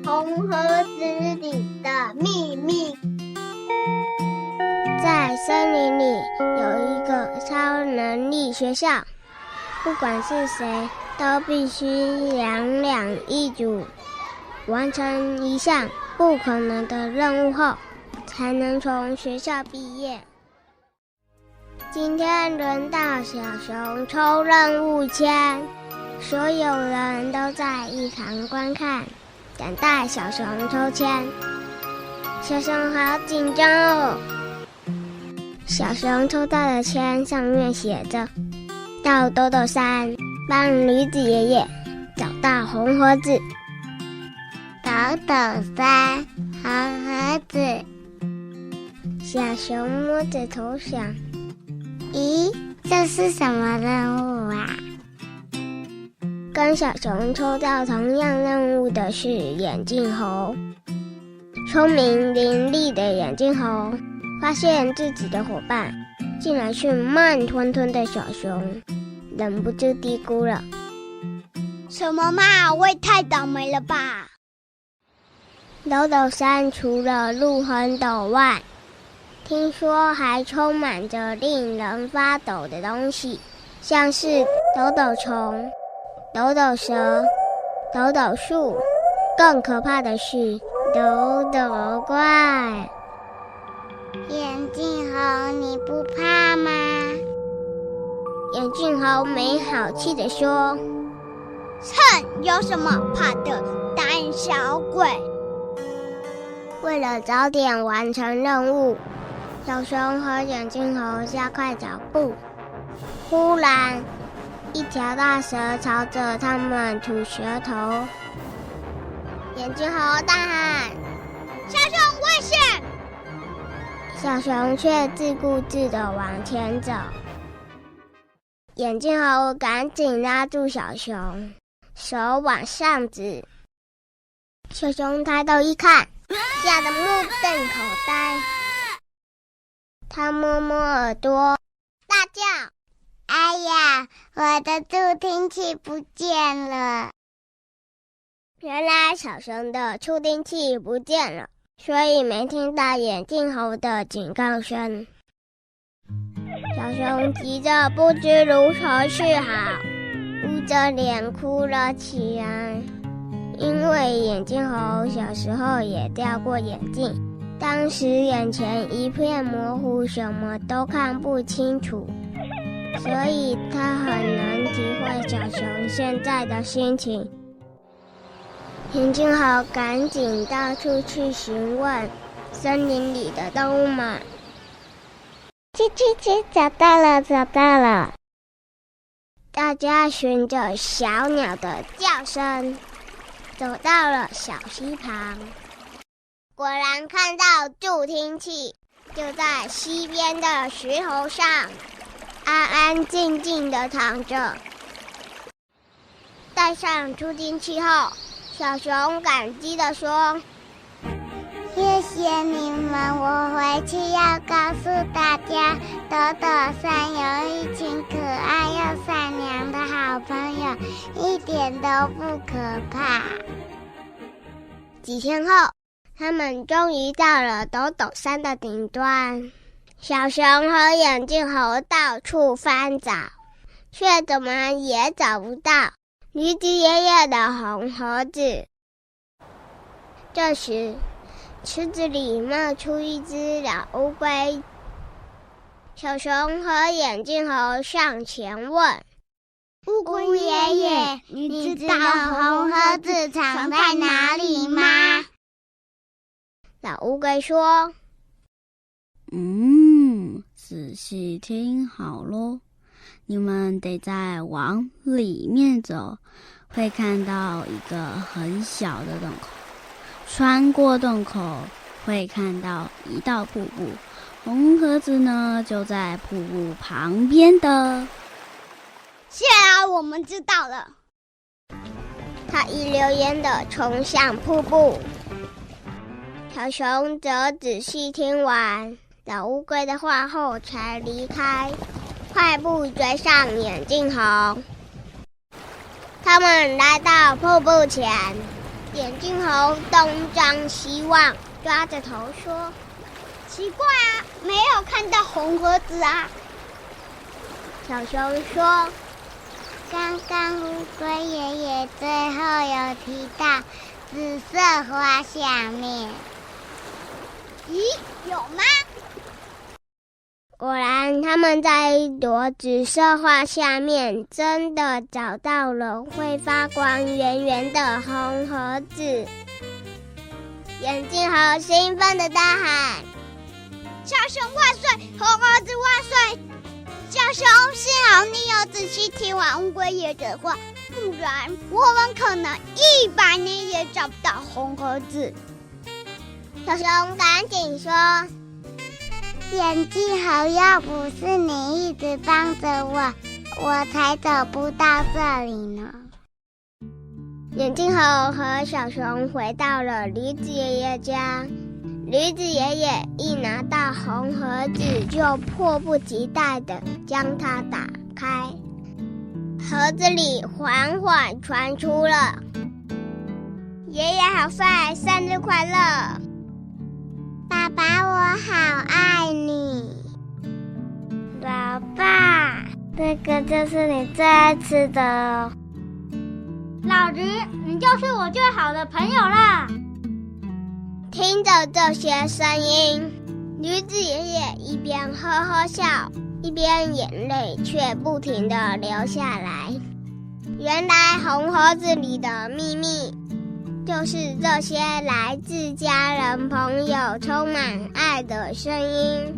红盒子里的秘密。在森林里有一个超能力学校，不管是谁都必须两两一组，完成一项不可能的任务后，才能从学校毕业。今天轮到小熊抽任务签，所有人都在一旁观看，等待小熊抽签。小熊好紧张哦！小熊抽到的签上面写着：到斗斗山帮驴子爷爷找到红盒子。斗斗山红盒子。小熊摸着头想：咦，这是什么任务啊？跟小熊抽到同样任务的是眼镜猴。聪明伶俐的眼镜猴发现自己的伙伴竟然是慢吞吞的小熊，忍不住嘀咕了：什么嘛，我也太倒霉了吧！斗斗山除了路很陡外，听说还充满着令人发抖的东西，像是抖抖虫、抖抖蛇、抖抖树，更可怕的是抖抖怪。眼镜猴，你不怕吗？眼镜猴没好气地说：哼，有什么怕的，胆小鬼！为了早点完成任务，小熊和眼镜猴加快脚步。忽然，一条大蛇朝着他们吐舌头。眼镜猴大喊：小熊危险！小熊却自顾自地往前走。眼镜猴赶紧拉住小熊，手往上指。小熊抬头一看，吓得目瞪口呆。他摸摸耳朵，大叫：哎呀，我的助听器不见了！原来小熊的助听器不见了，所以没听到眼镜猴的警告声。小熊急着不知如何是好，捂着脸哭了起来。因为眼镜猴小时候也掉过眼镜，当时眼前一片模糊，什么都看不清楚，所以他很难体会小熊现在的心情。眼镜猴赶紧到处去询问森林里的动物们。叽叽叽，找到了，找到了！大家循着小鸟的叫声走到了小溪旁，果然看到助听器就在溪边的石头上，安安静静地躺着。戴上助听器后，小熊感激地说：谢谢你们，我回去要告诉大家，斗斗山有一群可爱又善良的好朋友，一点都不可怕。几天后，他们终于到了斗斗山的顶端。小熊和眼镜猴到处翻找，却怎么也找不到驴子爷爷的红盒子。这时，池子里冒出一只老乌龟。小熊和眼镜猴上前问：乌龟爷爷，你知道红盒子藏在哪里吗？老乌龟说：仔细听好咯，你们得再往里面走，会看到一个很小的洞口，穿过洞口会看到一道瀑布，红盒子呢就在瀑布旁边的。是啊，我们知道了。他一溜烟地冲向瀑布。小熊则仔细听完老乌龟的话后才离开，快步追上眼镜猴。他们来到瀑布前，眼镜猴东张西望，抓着头说：“奇怪啊，没有看到红盒子啊。”小熊说：“刚刚乌龟爷爷最后有提到紫色花下面。”咦，有吗？果然，他们在一朵紫色花下面真的找到了会发光圆圆的红盒子。眼镜猴兴奋地大喊：“小熊万岁！红盒子万岁！”小熊，幸好你有仔细听完乌龟爷的话，不然我们可能100年也找不到红盒子。小熊赶紧说：“眼镜猴，要不是你一直帮着我，我才走不到这里呢。”眼镜猴和小熊回到了驴子爷爷家。驴子爷爷一拿到红盒子，就迫不及待地将它打开。盒子里缓缓传出了：“爷爷好帅，生日快乐！爸爸，我好爱你。老爸，这个就是你最爱吃的哦。老驴，你就是我最好的朋友啦！”听着这些声音，驴子爷爷一边呵呵笑，一边眼泪却不停地流下来。原来红盒子里的秘密，就是这些来自家人朋友充满爱的声音。